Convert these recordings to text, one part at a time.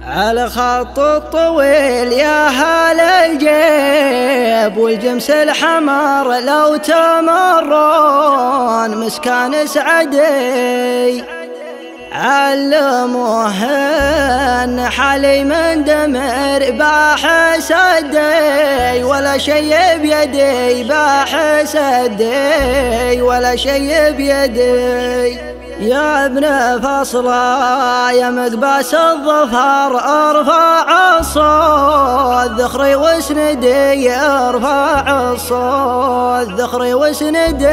على خط الطويل يا هال الجيب والجمس الحمر لو تمرون مسكان سعدي علموه ان حالي من دمر باحس الدي ولا شي بيدي باحس الدي ولا شي بيدي. يا ابن فصلا يا مقباس الظفر ارفع الصوت ذخري واسندي ارفع الصوت ذخري واسندي.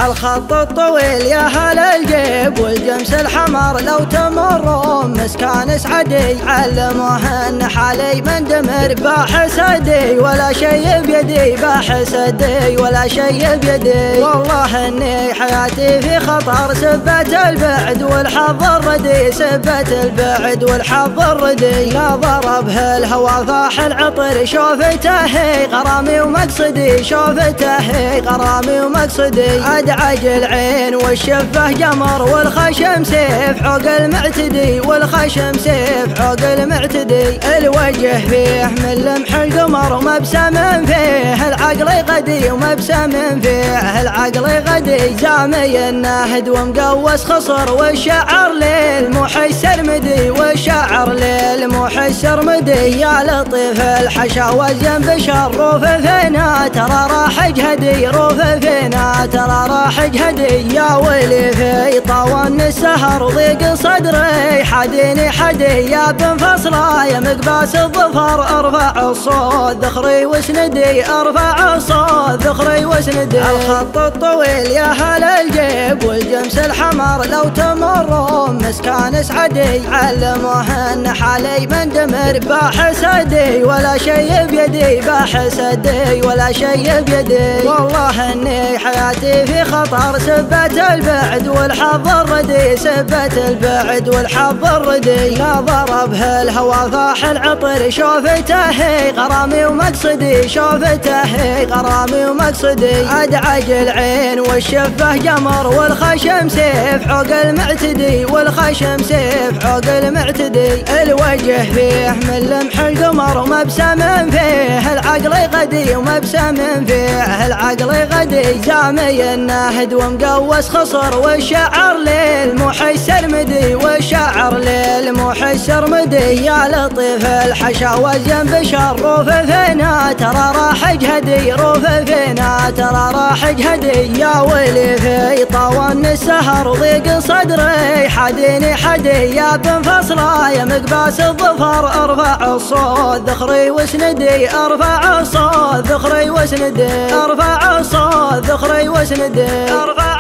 عالخط الطويل يا هل الجيب والجمس الحمر لو تمرون مسكان سعدي علموه ان حالي من دمر باحسدي ولا شي بيدي باحسدي ولا شي بيدي. والله اني حياتي في خطر سبت البعد والحظ الردي سبت البعد والحظ الردي. لا ضربه الهوى فاح العطر شوفته غرامي ومقصدي شوفته غرامي ومقصدي. ادعج العين والشفه جمر والخشم سيف عوق المعتدي والخشم سيف عوق المعتدي. الوجه فيه من لمح القمر ومبسم فيه العقل غدي ومبسم فيه العقل غدي. زامي الناهد ومقوس خصر والشعر للمحي السرمدي والشعر للمحي السرمدي. يا لطيف الحشا والجنب شروف فينا ترى راح جهدي روف فينا ترى راح جهدي. يا ويلي في طوان السهر ضيق صدري حديني حدي. يا بن فصلا يا مقباس الظفر ارفع الصوت ذخري واسندي ارفع الصوت ذخري واسندي. الخط الطويل يا هل الجيب والجمس الحمر لو تمرون مسكان سعدي علموه ان حالي من دمر باحسدي ولا شي بيدي باحسدي ولا شي بيدي. والله اني حياتي في خطر سبت البعد والحظ الردي سبت البعد والحظ الردي. لا ضربه الهوى فاح العطر شوفته غرامي ومقصدي شوفته غرامي ومقصدي. ادعج العين والشفه جمر والخشم سيف عوق المعتدي والخشم سيف عوق المعتدي. الوجه فيه من لمح القمر ومبسم فيه العقل غدي ومبسم فيه العقل غدي. زامي الناهد ومقوس خصر والشعر للمحي السرمدي والشعر للمحي السرمدي. يا لطيف الحشا والجنب شروف فينا ترى راح جهدي روف فينا ترى راح جهدي. يا ويلي في طوان السهر ضيق صدري حديني حدي. يا بن فصلا يا مقباس الظفر ارفع الصوت ذخري واسندي ارفع الصوت ذخري واسندي ارفع الصوت ذخري واسندي ارفع